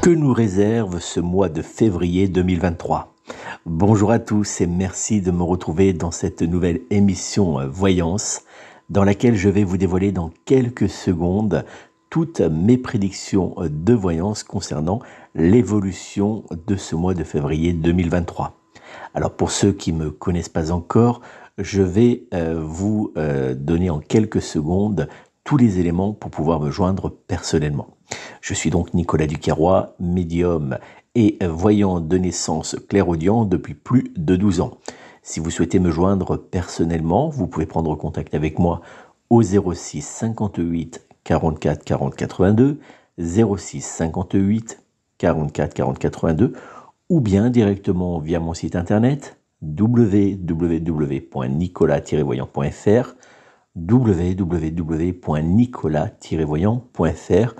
Que nous réserve ce mois de février 2023? Bonjour à tous et merci de me retrouver dans cette nouvelle émission Voyance dans laquelle je vais vous dévoiler dans quelques secondes toutes mes prédictions de voyance concernant l'évolution de ce mois de février 2023. Alors pour ceux qui ne me connaissent pas encore, je vais vous donner en quelques secondes tous les éléments pour pouvoir me joindre personnellement. Je suis donc Nicolas Duquerrois, médium et voyant de naissance clairaudient depuis plus de 12 ans. Si vous souhaitez me joindre personnellement, vous pouvez prendre contact avec moi au 06 58 44 40 82, 06 58 44 40 82, ou bien directement via mon site internet www.nicolas-voyant.fr, www.nicolas-voyant.fr.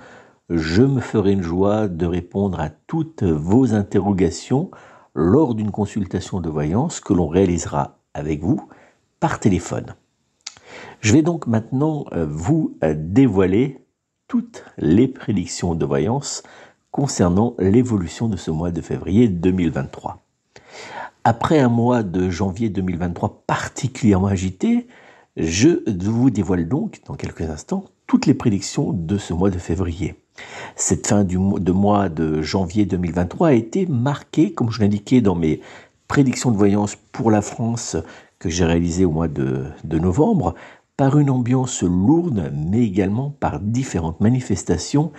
Je me ferai une joie de répondre à toutes vos interrogations lors d'une consultation de voyance que l'on réalisera avec vous par téléphone. Je vais donc maintenant vous dévoiler toutes les prédictions de voyance concernant l'évolution de ce mois de février 2023. Après un mois de janvier 2023 particulièrement agité, je vous dévoile donc dans quelques instants toutes les prédictions de ce mois de février. Cette fin de mois de janvier 2023 a été marquée, comme je l'indiquais dans mes prédictions de voyance pour la France que j'ai réalisées au mois de novembre, par une ambiance lourde, mais également par différentes manifestations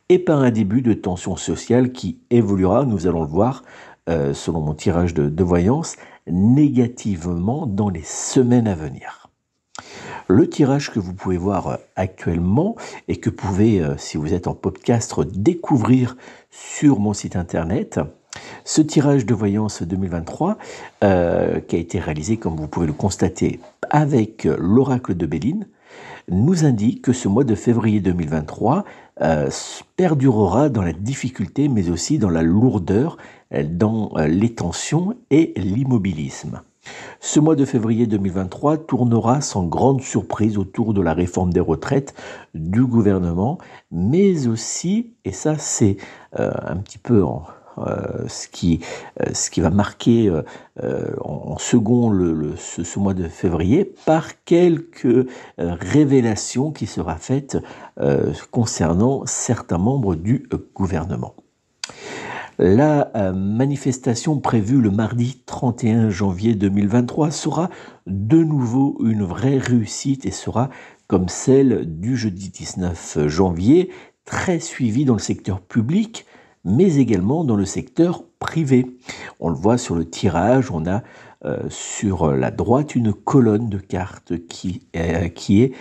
et par un début de tension sociale qui évoluera, nous allons le voir, selon mon tirage de voyance, négativement dans les semaines à venir. Le tirage que vous pouvez voir actuellement et que vous pouvez, si vous êtes en podcast, découvrir sur mon site internet, ce tirage de voyance 2023 qui a été réalisé, comme vous pouvez le constater, avec l'oracle de Béline, nous indique que ce mois de février 2023 perdurera dans la difficulté, mais aussi dans la lourdeur, dans les tensions et l'immobilisme. Ce mois de février 2023 tournera sans grande surprise autour de la réforme des retraites du gouvernement, mais aussi, et ça c'est un petit peu ce qui va marquer en second ce mois de février, par quelques révélations qui sera faites concernant certains membres du gouvernement. La manifestation prévue le mardi 31 janvier 2023 sera de nouveau une vraie réussite et sera, comme celle du jeudi 19 janvier, très suivie dans le secteur public, mais également dans le secteur privé. On le voit sur le tirage, on a sur la droite une colonne de cartes qui est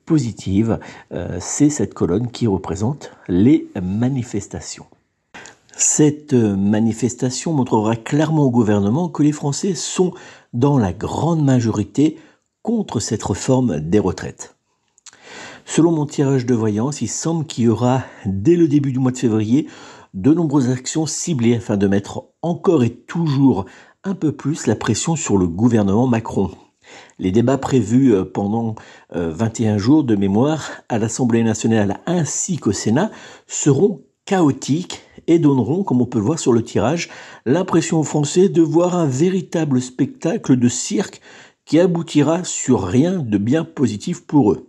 positive. C'est cette colonne qui représente les manifestations. Cette manifestation montrera clairement au gouvernement que les Français sont dans la grande majorité contre cette réforme des retraites. Selon mon tirage de voyance, il semble qu'il y aura dès le début du mois de février de nombreuses actions ciblées afin de mettre encore et toujours un peu plus la pression sur le gouvernement Macron. Les débats prévus pendant 21 jours de mémoire à l'Assemblée nationale ainsi qu'au Sénat seront chaotiques et donneront, comme on peut le voir sur le tirage, l'impression aux Français de voir un véritable spectacle de cirque qui aboutira sur rien de bien positif pour eux.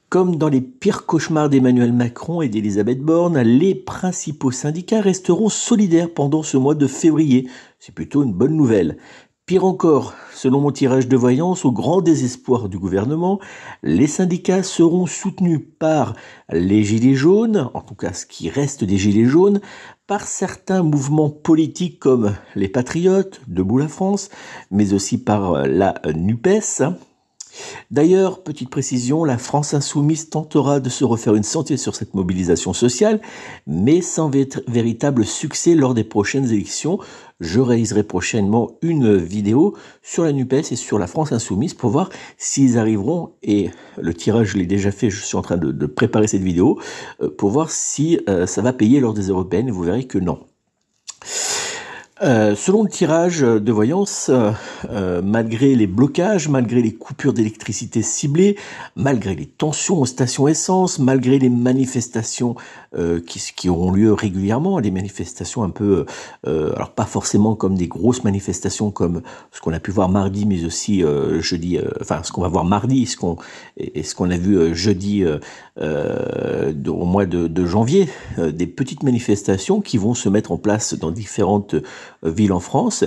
Comme dans les pires cauchemars d'Emmanuel Macron et d'Elisabeth Borne, les principaux syndicats resteront solidaires pendant ce mois de février. C'est plutôt une bonne nouvelle. Pire encore, selon mon tirage de voyance, au grand désespoir du gouvernement, les syndicats seront soutenus par les Gilets jaunes, en tout cas ce qui reste des Gilets jaunes, par certains mouvements politiques comme les Patriotes, Debout la France, mais aussi par la NUPES. D'ailleurs, petite précision, la France insoumise tentera de se refaire une santé sur cette mobilisation sociale, mais sans véritable succès lors des prochaines élections. Je réaliserai prochainement une vidéo sur la NUPES et sur la France insoumise pour voir s'ils arriveront, et le tirage je l'ai déjà fait, je suis en train de préparer cette vidéo, pour voir si ça va payer lors des européennes, et vous verrez que non. Selon le tirage de voyance, malgré les blocages, malgré les coupures d'électricité ciblées, malgré les tensions aux stations essence, malgré les manifestations qui auront lieu régulièrement, des manifestations un peu, alors pas forcément comme des grosses manifestations comme ce qu'on a pu voir mardi, mais aussi jeudi, enfin ce qu'on va voir mardi, ce qu'on a vu jeudi au mois de janvier, des petites manifestations qui vont se mettre en place dans différentes villes en France.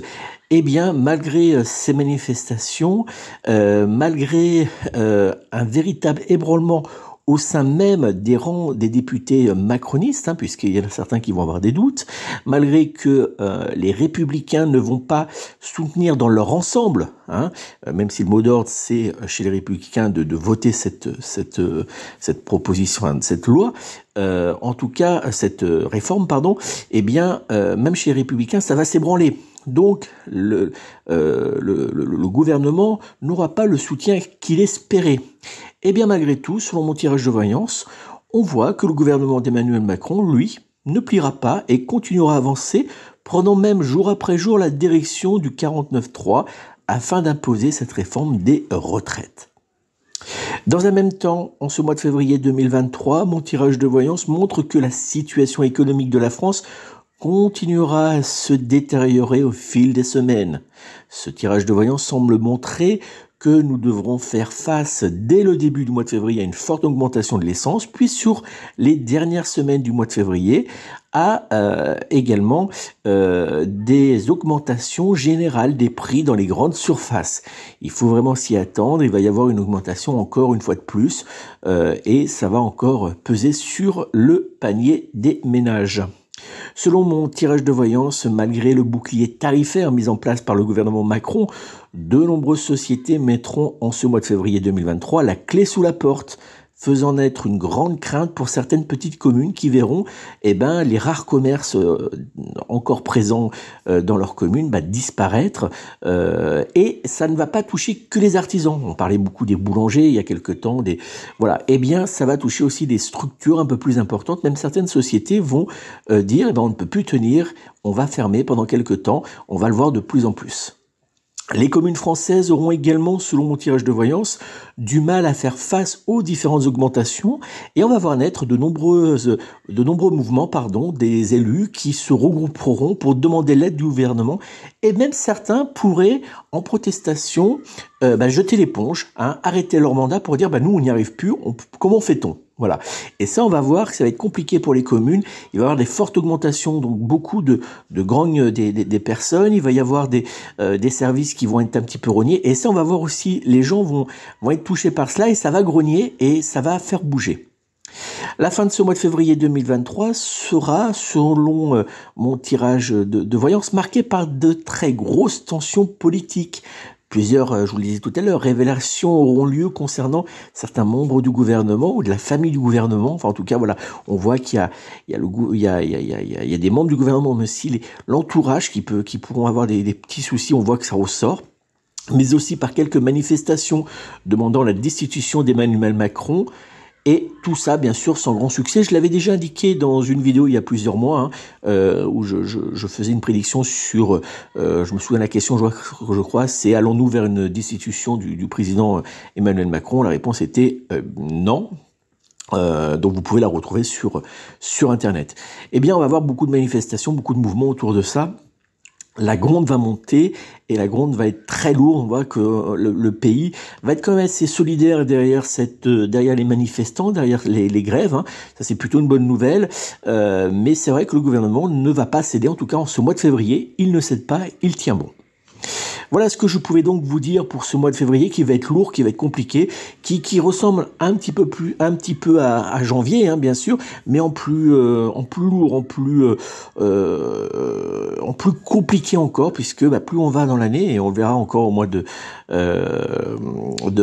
Eh bien, malgré ces manifestations, malgré un véritable ébranlement au sein même des rangs des députés macronistes, puisqu'il y en a certains qui vont avoir des doutes, malgré que les républicains ne vont pas soutenir dans leur ensemble, même si le mot d'ordre c'est chez les républicains de voter cette proposition, cette loi, en tout cas cette réforme, pardon, eh bien, même chez les républicains, ça va s'ébranler. Donc, le gouvernement n'aura pas le soutien qu'il espérait. Eh bien, malgré tout, selon mon tirage de voyance, on voit que le gouvernement d'Emmanuel Macron, lui, ne pliera pas et continuera à avancer, prenant même jour après jour la direction du 49.3 afin d'imposer cette réforme des retraites. Dans un même temps, en ce mois de février 2023, mon tirage de voyance montre que la situation économique de la France continuera à se détériorer au fil des semaines. Ce tirage de voyance semble montrer que nous devrons faire face dès le début du mois de février à une forte augmentation de l'essence, puis sur les dernières semaines du mois de février à également des augmentations générales des prix dans les grandes surfaces. Il faut vraiment s'y attendre, il va y avoir une augmentation encore une fois de plus et ça va encore peser sur le panier des ménages. Selon mon tirage de voyance, malgré le bouclier tarifaire mis en place par le gouvernement Macron, de nombreuses sociétés mettront en ce mois de février 2023 la clé sous la porte, faisant naître une grande crainte pour certaines petites communes qui verront les rares commerces encore présents dans leur commune disparaître. Et ça ne va pas toucher que les artisans. On parlait beaucoup des boulangers il y a quelque temps. Voilà. Eh bien, ça va toucher aussi des structures un peu plus importantes. Même certaines sociétés vont dire on ne peut plus tenir, on va fermer pendant quelque temps. On va le voir de plus en plus. Les communes françaises auront également, selon mon tirage de voyance, du mal à faire face aux différentes augmentations et on va voir naître de nombreux mouvements, des élus qui se regrouperont pour demander l'aide du gouvernement et même certains pourraient, en protestation, jeter l'éponge, arrêter leur mandat pour dire nous on n'y arrive plus, comment fait-on ? Voilà. Et ça, on va voir que ça va être compliqué pour les communes. Il va y avoir des fortes augmentations, donc beaucoup de grogne des personnes. Il va y avoir des services qui vont être un petit peu rognés. Et ça, on va voir aussi, les gens vont être touchés par cela et ça va grogner et ça va faire bouger. La fin de ce mois de février 2023 sera, selon mon tirage de voyance, marquée par de très grosses tensions politiques. Plusieurs, je vous le disais tout à l'heure, révélations auront lieu concernant certains membres du gouvernement ou de la famille du gouvernement. Enfin, en tout cas, voilà, on voit qu'il y a des membres du gouvernement, mais aussi l'entourage qui pourront avoir des petits soucis. On voit que ça ressort. Mais aussi par quelques manifestations demandant la destitution d'Emmanuel Macron. Et tout ça, bien sûr, sans grand succès. Je l'avais déjà indiqué dans une vidéo il y a plusieurs mois, où je faisais une prédiction sur, je me souviens de la question, je crois, c'est allons-nous vers une destitution du président Emmanuel Macron? La réponse était non. Donc vous pouvez la retrouver sur Internet. Eh bien, on va avoir beaucoup de manifestations, beaucoup de mouvements autour de ça. La gronde va monter et la gronde va être très lourde. On voit que le pays va être quand même assez solidaire derrière les manifestants, derrière les grèves. Ça, c'est plutôt une bonne nouvelle. Mais c'est vrai que le gouvernement ne va pas céder. En tout cas, en ce mois de février, il ne cède pas, il tient bon. Voilà ce que je pouvais donc vous dire pour ce mois de février qui va être lourd, qui va être compliqué, qui ressemble un petit peu à janvier, bien sûr, mais en plus lourd, en plus compliqué encore, puisque plus on va dans l'année, et on le verra encore au mois de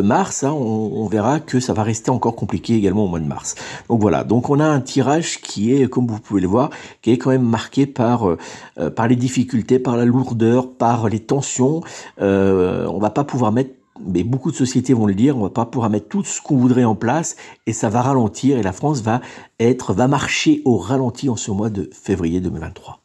mars, on verra que ça va rester encore compliqué également au mois de mars. Donc voilà, donc on a un tirage qui est, comme vous pouvez le voir, qui est quand même marqué par les difficultés, par la lourdeur, par les tensions. On va pas pouvoir mettre, mais beaucoup de sociétés vont le dire, on va pas pouvoir mettre tout ce qu'on voudrait en place et ça va ralentir et la France va marcher au ralenti en ce mois de février 2023.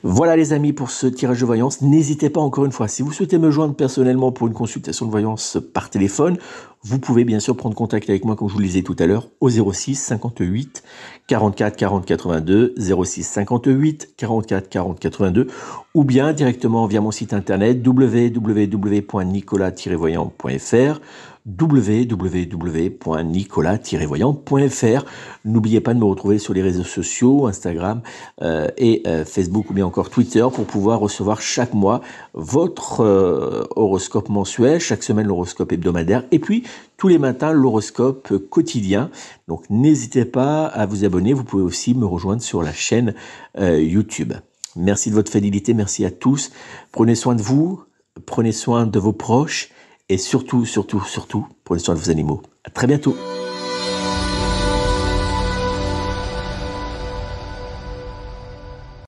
Voilà les amis pour ce tirage de voyance. N'hésitez pas encore une fois, si vous souhaitez me joindre personnellement pour une consultation de voyance par téléphone, vous pouvez bien sûr prendre contact avec moi comme je vous le disais tout à l'heure au 06 58 44 40 82, 06 58 44 40 82 ou bien directement via mon site internet www.nicolas-voyant.fr www.nicolas-voyant.fr. N'oubliez pas de me retrouver sur les réseaux sociaux, Instagram et Facebook ou bien encore Twitter pour pouvoir recevoir chaque mois votre horoscope mensuel, chaque semaine l'horoscope hebdomadaire et puis tous les matins l'horoscope quotidien. Donc n'hésitez pas à vous abonner, vous pouvez aussi me rejoindre sur la chaîne YouTube. Merci de votre fidélité, merci à tous. Prenez soin de vous, prenez soin de vos proches et surtout, prenez soin de vos animaux. À très bientôt.